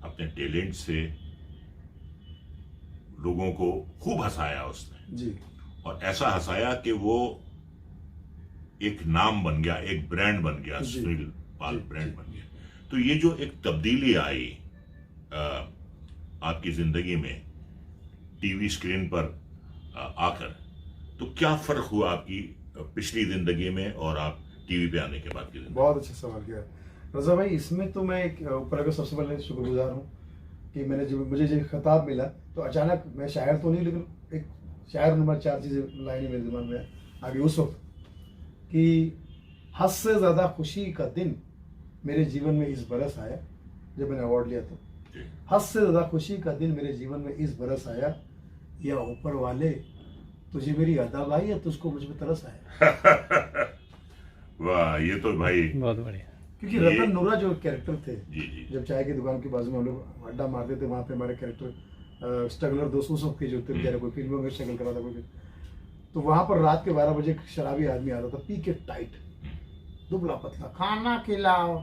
अपने टैलेंट से लोगों को खूब हंसाया उसने, जी, और ऐसा हंसाया कि वो एक नाम बन गया, एक ब्रांड बन गया, जी, सुनील पाल जी, ब्रांड जी। बन गया। तो ये जो एक तब्दीली आई आपकी जिंदगी में टीवी स्क्रीन पर आकर, तो क्या फर्क हुआ आपकी पिछली जिंदगी में और आप टीवी पे आने के बाद की जिंदगी? बहुत अच्छा सवाल किया रजा भाई। इसमें तो मैं एक ऊपर का सबसे पहले शुक्रगुजार हूँ कि मुझे जो खिताब मिला, तो अचानक, मैं शायर तो नहीं, लेकिन एक शायर नंबर 4 चीज़ें लाइनें मेरे दिमाग में आ गई उस वक्त कि हद से ज़्यादा खुशी का दिन मेरे जीवन में इस बरस आया, जब मैंने अवार्ड लिया। तो जी। हद से ज़्यादा खुशी का दिन मेरे जीवन में इस बरस आया, या ऊपर वाले तुझे मेरी अदब आई या तुझको मुझ में तरस आया। वाह, ये तो भाई बहुत बढ़िया। क्योंकि ये- रतन नूरा जो कैरेक्टर थे, जी जी जब चाय की दुकान के बाजू में हम लोग अड्डा मारते थे, वहाँ पे हमारे कैरेक्टर स्ट्रगलर दोस्त उस वक्त के जो थे बेचारे, कोई फिल्मों में स्ट्रगल करा था कोई, तो वहाँ पर रात के 12 बजे एक शराबी आदमी आता था, पी के टाइट, दुबला पतला, खाना खिलाओ,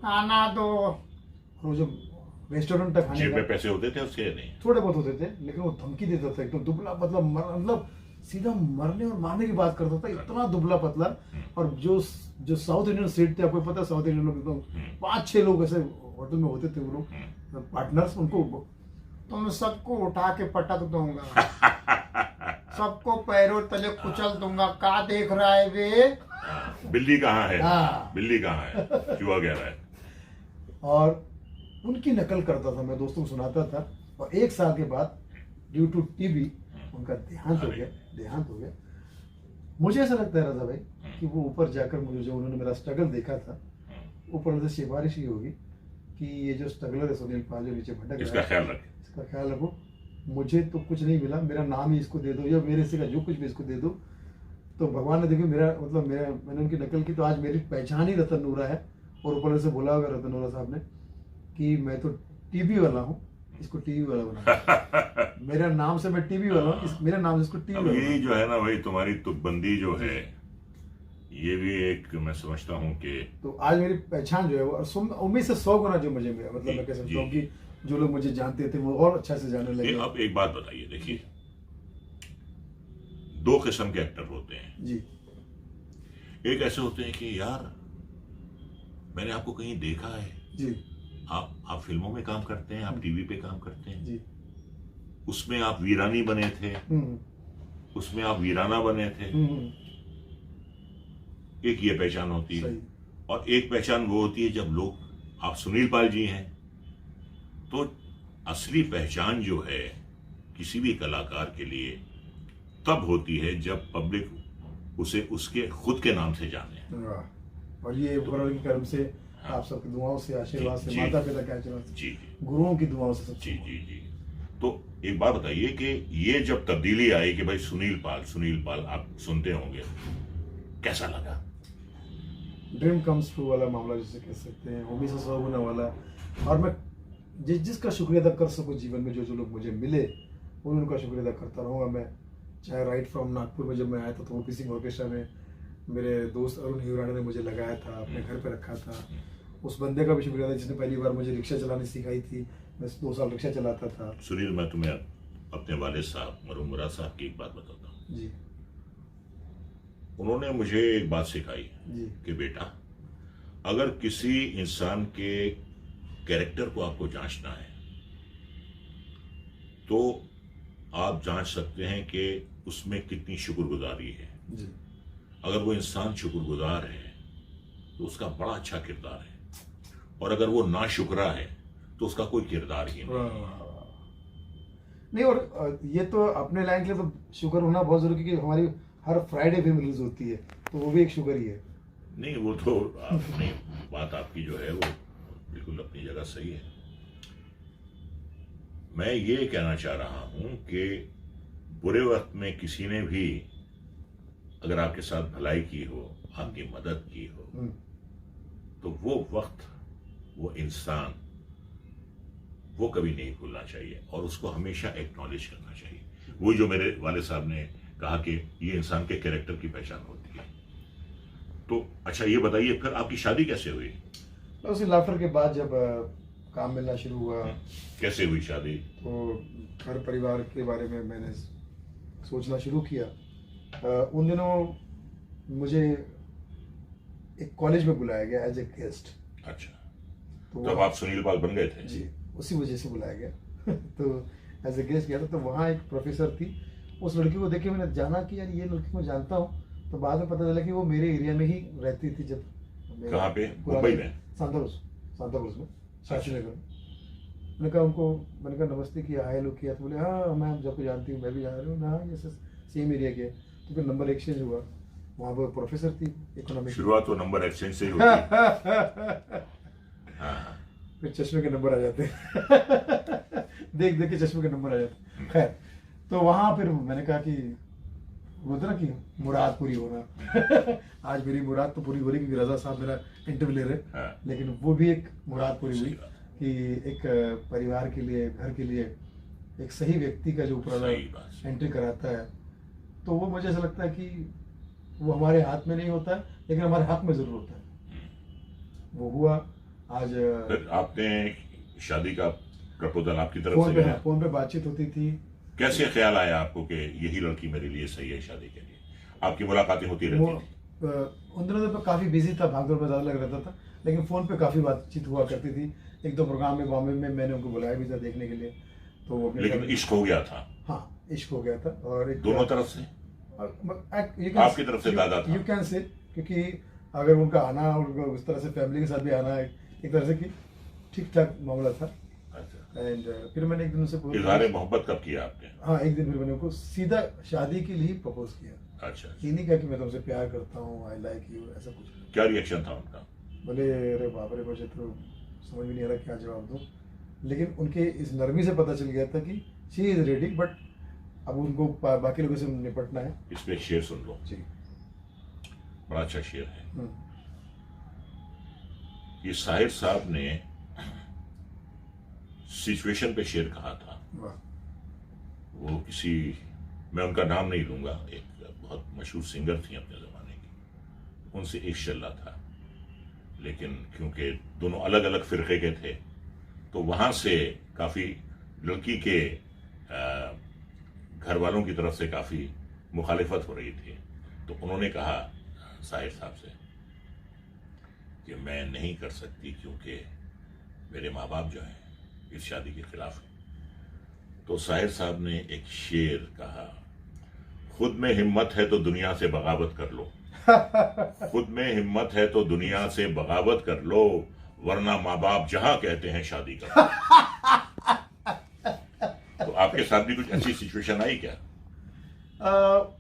खाना दो। और वो जो रेस्टोरेंट तक खाने जेब का में पैसे होते थे उसके? नहीं। थोड़े बहुत होते थे, लेकिन वो धमकी देता था एकदम दुबला पतला, मतलब सीधा मरने और मारने की बात करता था, इतना दुबला पतला। और जो साउथ इंडियन स्टेट थे, आपको पता है, साउथ इंडियन लोग एकदम 5-6 लोग ऐसे होटल में होते थे, वो लोग पार्टनर्स, उनको तुम सबको उठा के पटक दूंगा, सबको पैरों तले कुचल दूंगा, का देख रहा है वे? बिल्ली कहाँ है? हाँ। बिल्ली कहाँ है? चूहा कह रहा है। और उनकी नकल करता था, मैं दोस्तों को सुनाता था, और 1 साल के बाद ड्यू टू टीबी उनका देहांत हो गया। मुझे ऐसा लगता है रजा भाई कि वो ऊपर जाकर, मुझे जो उन्होंने मेरा स्ट्रगल देखा था, ऊपर से सिफारिश ही होगी कि ये जो स्ट्रगलर है सुनील पाल, जो नीचे भटक इसका रहा है, ख्याल रखें। इसका ख्याल रखो। मुझे तो कुछ नहीं मिला, मेरा नाम ही इसको दे दो, या मेरे से का जो कुछ भी इसको दे दो। तो भगवान ने, देखिए मैंने उनकी नकल की, तो आज मेरी पहचान ही रतन नूरा है। और ऊपर से बोला होगा रतन नूरा साहब ने कि मैं तो टीवी वाला हूँ, इसको टीवी वाला बना। मेरा नाम से मैं टीवी वाला हूँ, मेरे नाम से इसको टीवी अब वाला ये जो है ना भाई, तुम्हारी तुकबंदी जो है, ये भी एक मैं समझता हूँ कि तो आज मेरी पहचान जो है वो उम्मीद से 100 गुना जो मुझे मिला, मतलब जी, मैं कह सकता जी, हूँ कि जो लोग मुझे जानते थे वो और अच्छा से जानने लगे। अब एक बात बताइए, देखिए, दो किस्म के एक्टर होते हैं। जी एक ऐसे होते हैं कि यार मैंने आपको कहीं देखा है, जी आप फिल्मों में काम करते हैं, आप टीवी पे काम करते हैं, जी। उसमें आप वीरानी बने थे, हम्म उसमें आप वीराना बने थे। हम्म, एक ये पहचान होती है। सही। और एक पहचान वो होती है जब लोग, आप सुनील पाल जी हैं, तो असली पहचान जो है किसी भी कलाकार के लिए तब होती है जब पब्लिक उसे उसके खुद के नाम से जाने। वाह। और ये ऊपर की कर्म से, हाँ। आप सबकी दुआओं से, आशीर्वाद से, जी, माता पिता के आशीर्वाद से, जी, गुरुओं की दुआओं से सब। जी, जी, जी। तो एक बात बताइए कि ये जब तब्दीली आई कि भाई सुनील पाल आप सुनते होंगे, कैसा लगा? ड्रीम कम्स ट्रू वाला मामला जिसे कह सकते हैं, उम्मीद से 100 गुना वाला। और मैं जिसका शुक्रिया अदा कर सकूं जीवन में, जो लोग मुझे मिले उनका शुक्रिया अदा करता रहूँगा मैं। चाहे राइट फ्रॉम नागपुर में जब मैं आया था तो ओपी सिंह ऑर्केस्ट्रा में मेरे दोस्त अरुण हिवराना ने मुझे लगाया था, अपने घर पे रखा था। उस बंदे का भी शुक्रिया था जिसने पहली बार मुझे रिक्शा चलानी सिखाई थी। मैं 2 साल रिक्शा चलाता था। सुनील, मैं तुम्हें अपने वालिद साहब मरहूम मुराद साहब की एक बात बताता हूँ। जी उन्होंने मुझे एक बात सिखाई जी कि बेटा, अगर किसी इंसान के कैरेक्टर को आपको जांचना है तो आप जांच सकते हैं कि उसमें कितनी शुक्रगुजारी है। जी। अगर वो इंसान शुक्रगुजार है तो उसका बड़ा अच्छा किरदार है, और अगर वो नाशुक्रा है तो उसका कोई किरदार ही नहीं। नहीं, और ये तो अपने लाइन के लिए तो शुक्र होना बहुत जरूरी है, क्योंकि हमारी हर फ्राइडे फिल्म रिलीज होती है, तो वो भी एक शुक्र ही है। नहीं, वो तो अपनी बात आपकी जो है वो बिल्कुल अपनी जगह सही है। मैं ये कहना चाह रहा हूं कि बुरे वक्त में किसी ने भी अगर आपके साथ भलाई की हो, आपकी मदद की हो, तो वो वक्त, वो इंसान, वो कभी नहीं भूलना चाहिए और उसको हमेशा एक्नॉलेज करना चाहिए। वही जो मेरे वाले साहब ने कहा कि ये इंसान के कैरेक्टर की पहचान होती है। तो अच्छा ये बताइए, फिर आपकी शादी कैसे हुई? तो उसी लाफ्टर के बाद जब काम मिलना शुरू हुआ, कैसे हुई शादी? तो घर परिवार के बारे में मैंने सोचना शुरू किया। उन दिनों मुझे एक कॉलेज में बुलाया गया एज ए गेस्ट। अच्छा, तो तब आप सुनील पाल बन गए थे? जी, उसी वजह से बुलाया गया। तो एज ए गेस्ट गया था, तो वहाँ एक प्रोफेसर थी। उस लड़की को देख के मैंने जाना कि यार ये लड़की को जानता हूँ। तो बाद में पता चला कि वो मेरे एरिया में ही रहती थी। जब कहाँ पे? मुंबई में? सांताक्रूज में, शास्त्री नगर में। मैंने कहा उनको, मैंने कहा नमस्ते किया, हाय हेलो किया, तो बोले हाँ मैम जब जानती हूँ, मैं भी जा रही हूँ ना, ये सेम एरिया के। तो फिर नंबर एक्सचेंज हुआ। वहाँ पर प्रोफेसर थी इकोनॉमिक्स। शुरुआत तो नंबर एक्सचेंज से ही होती है। हाँ। फिर चश्मे के नंबर आ जाते हैं। देख देख के चश्मे के नंबर आ जाते हैं। खैर, तो वहाँ फिर मैंने कहा कि बोलते ना कि मुराद पूरी होना। आज मेरी मुराद तो पूरी हो रही, क्योंकि रजा साहब मेरा इंटरव्यू ले रहे। हाँ। लेकिन वो भी एक मुराद पूरी हुई कि एक परिवार के लिए, घर के लिए एक सही व्यक्ति का जो ऊपर एंट्री कराता है, तो वो मुझे ऐसा लगता है कि वो हमारे हाथ में नहीं होता है, लेकिन हमारे हाथ में जरूर होता है। वो हुआ। आज फिर आपने शादी का प्रपोजल आपकी तरफ से गया? फोन पे बातचीत होती थी। कैसे ख्याल आया आपको कि यही लड़की मेरे लिए सही है शादी के लिए? आपकी मुलाकातें होती रहती थी? उन दिनों तो काफी बिजी था, भागदौड़ में ज्यादा लग रहता था, लेकिन फोन पे काफी बातचीत हुआ करती थी। एक दो प्रोग्राम में बॉम्बे में मैंने उनको बुलाया भी था देखने के लिए। तो वो लेकिन इश्क हो गया था? हाँ, इश्क हो गया था। और एक दोनों तरफ से? आपकी तरफ से ज्यादा था? यू कैन से, क्योंकि अगर उनका आना और उस तरह से फैमिली के साथ भी आना एक तरह से कि ठीक ठाक मामला था। अच्छा। एंड फिर मैंने एक दिन उनसे इजहार मोहब्बत कब किया आपने? हाँ, एक दिन फिर मैंने उनको सीधा शादी के लिए प्रपोज किया। अच्छा। ये नहीं कहा कि मैं तुमसे प्यार करता हूँ, आई लाइक यू, ऐसा कुछ नहीं। क्या रिएक्शन था उनका? बोले अरे बाप रे, मुझे तो समझ में नहीं आ रहा क्या जवाब दूँ। लेकिन उनके इस नरमी से पता चल गया था कि शी इज रेडी, बट अब उनको बाकी लोगों से निपटना है। इस पे शेर सुन लो जी। बड़ा अच्छा शेर है ये। साहिर साहब ने सिचुएशन पे शेर कहा था। वाह। वो किसी, मैं उनका नाम नहीं लूंगा, एक बहुत मशहूर सिंगर थी अपने जमाने की, उनसे इश्क चल रहा था, लेकिन क्योंकि दोनों अलग अलग फिरके के थे तो वहां से काफी लड़की के घर वालों की तरफ से काफी मुखालिफत हो रही थी। तो उन्होंने कहा साहिर साहब से कि मैं नहीं कर सकती क्योंकि मेरे माँ बाप जो हैं इस शादी के खिलाफ हैं। तो साहिर साहब ने एक शेर कहा, खुद में हिम्मत है तो दुनिया से बगावत कर लो, खुद में हिम्मत है तो दुनिया से बगावत कर लो, वरना माँ बाप जहां कहते हैं शादी कर लो। तो आपके साथ भी कुछ ऐसी सिचुएशन आई क्या?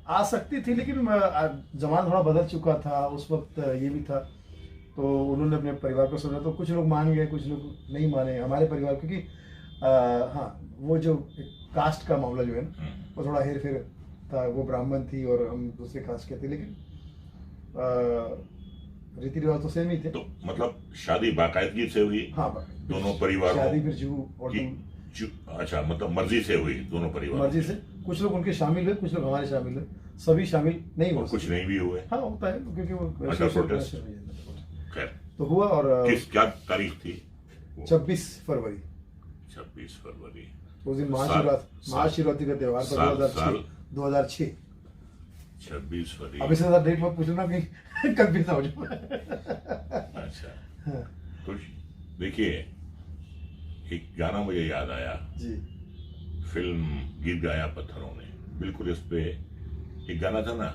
आ सकती थी, लेकिन जमाना थोड़ा बदल चुका था उस वक्त, ये भी था। तो उन्होंने अपने परिवार को समझा, तो कुछ लोग मान गए, कुछ लोग नहीं माने हमारे परिवार, क्योंकि हाँ, वो जो एक कास्ट का मामला जो है ना, वो थोड़ा हेर फेर था। वो ब्राह्मण थी और हम दूसरे कास्ट के थे, लेकिन रीति रिवाज तो सेम ही थे। तो मतलब शादी बाकायदगी से हुई? हाँ, दोनों परिवारों शादी फिर जू और अच्छा, मतलब मर्जी से हुई दोनों परिवार? मर्जी से। कुछ लोग उनके शामिल हुए, कुछ लोग हमारे शामिल हुए, सभी शामिल नहीं हुए, कुछ नहीं भी हुए। हाँ, होता है, क्योंकि वो अच्छा, प्रोटेस्ट। खैर, तो हुआ। और क्या तारीख थी? 26 फरवरी। 26 फरवरी उस दिन महाशिवरात्रि का त्योहार था, 2006। 26 फरवरी। अब इससे ज्यादा डेट मत पूछना कि कंफ्यूज हो जाओ। अच्छा, हाँ। कुछ देखिए, एक गाना मुझे याद आया जी। फिल्म गीत गाया पत्थरों ने, बिल्कुल इस पे एक गाना था ना,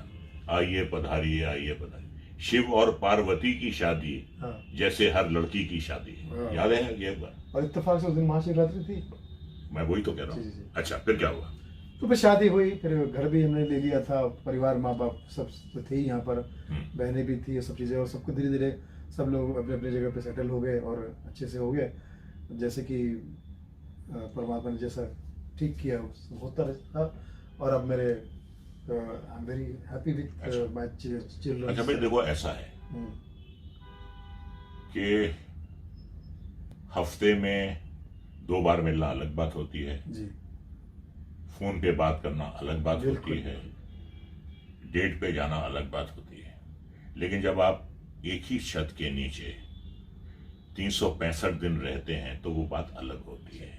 आइए पधारिए आइए पधारिए, शिव और पार्वती की शादी, हाँ। जैसे हर लड़की की शादी। हाँ। याद है ये बात? और इत्तेफाक से उस दिन महाशिवरात्रि थी। मैं वही तो कह रहा जी, जी, हूँ। जी। अच्छा, फिर क्या हुआ? तो फिर शादी हुई, फिर घर भी हमने ले लिया था, परिवार माँ बाप सब तो थे ही यहाँ पर, बहनें भी थी, ये सब चीज़ें, और सबको धीरे धीरे सब लोग अपने अपने जगह पे सेटल हो गए और अच्छे से हो गए, जैसे कि परमात्मा ने जैसा ठीक किया होता रहता। और अब मेरे I am very happy with my children. अच्छा भाई, देखो ऐसा है कि हफ्ते में 2 बार मिलना अलग बात होती है जी, फोन पे बात करना अलग बात बिल्कुल होती है, डेट पे जाना अलग बात होती है, लेकिन जब आप एक ही छत के नीचे 365 दिन रहते हैं तो वो बात अलग होती है।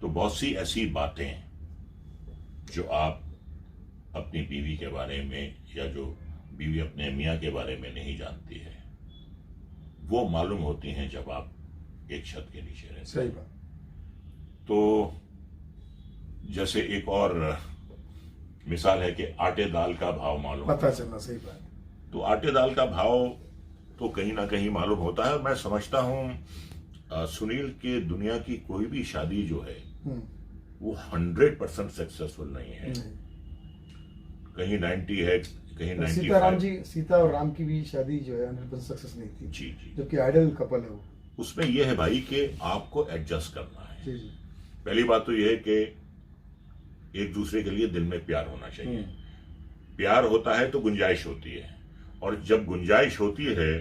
तो बहुत सी ऐसी बातें जो आप अपनी बीवी के बारे में, या जो बीवी अपने मियाँ के बारे में नहीं जानती है, वो मालूम होती हैं जब आप एक छत के नीचे रहते हैं। सही बात। तो जैसे एक और मिसाल है कि आटे दाल का भाव मालूम पता चलना, सही बात। तो आटे दाल का भाव तो कहीं ना कहीं मालूम होता है। मैं समझता हूं सुनील के दुनिया की कोई भी शादी जो है वो 100% सक्सेसफुल नहीं है। कहीं 90 है, कहीं 95। सीता और राम की भी शादी जो है 100% सक्सेस नहीं थी। जी जी। जबकि आइडल कपल है वो। उसमें यह है भाई कि आपको एडजस्ट करना है। जी जी। पहली बात तो यह है कि एक दूसरे के लिए दिल में प्यार होना चाहिए। प्यार होता है तो गुंजाइश होती है, और जब गुंजाइश होती है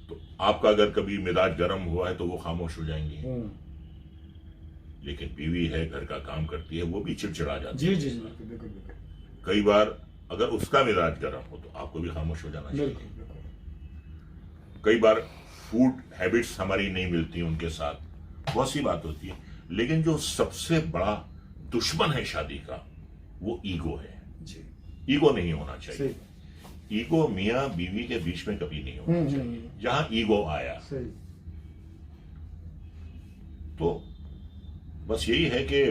तो आपका अगर कभी मिजाज गर्म हुआ है तो वो खामोश हो जाएंगी। लेकिन बीवी है, घर का काम करती है, वो भी चिड़चिड़ा जाती है। जी जी, बिल्कुल बिल्कुल। कई बार अगर उसका मिजाज गर्म हो तो आपको भी खामोश हो जाना चाहिए। कई बार फूड हैबिट्स हमारी नहीं मिलती उनके साथ, बहुत सी बात होती है। लेकिन जो सबसे बड़ा दुश्मन है शादी का वो ईगो है जी। ईगो नहीं होना चाहिए। ईगो मियाँ बीवी के बीच में कभी नहीं होना चाहिए। जहां ईगो आया तो बस यही है कि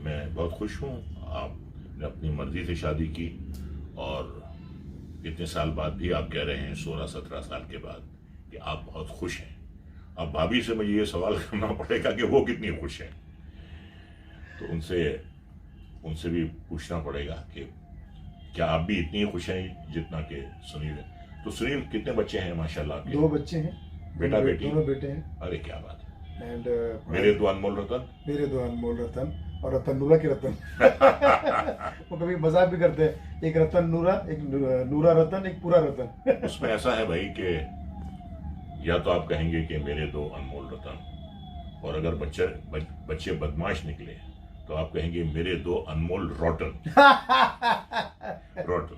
मैं बहुत खुश हूं, आपने अपनी मर्जी से शादी की, और इतने साल बाद भी आप कह रहे हैं 16-17 साल के बाद कि आप बहुत खुश हैं। अब भाभी से मुझे ये सवाल करना पड़ेगा कि वो कितनी खुश हैं, तो उनसे भी पूछना पड़ेगा कि क्या आप भी इतनी खुश हैं जितना कि सुनील है। तो सुनील, कितने बच्चे हैं माशाल्लाह आपके? 2 बच्चे हैं, बेटा बेटी? दोनों बेटे हैं। अरे क्या बात है। एंड मेरे 2 अनमोल रतन। मेरे 2 अनमोल रतन, और रतन नूरा के रतन। वो कभी मजाक भी करते हैं, एक रतन नूरा, एक नूरा रतन, एक पूरा रतन। उसमें ऐसा है भाई कि या तो आप कहेंगे कि मेरे 2 अनमोल रतन, और अगर बच्चे बदमाश निकले तो आप कहेंगे मेरे 2 अनमोल रोटन। रोटन।